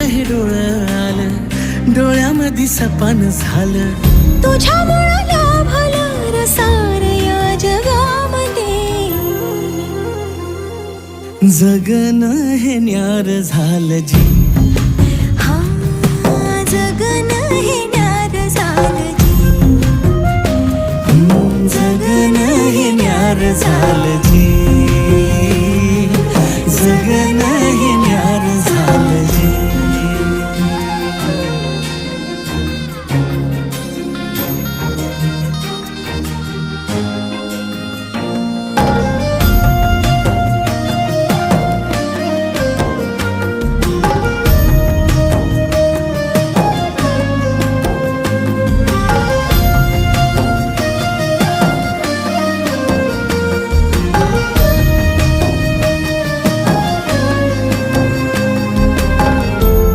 हे डोळं आलं, डोळ्यामध्ये सपान झालं, तुझ्यामुळं लाभलं रसार या जगामध्ये. जगणं हे न्यार झालं जी, हा जगणं हे न्यार झालं जी. जगणं हे न्यार झालं जी.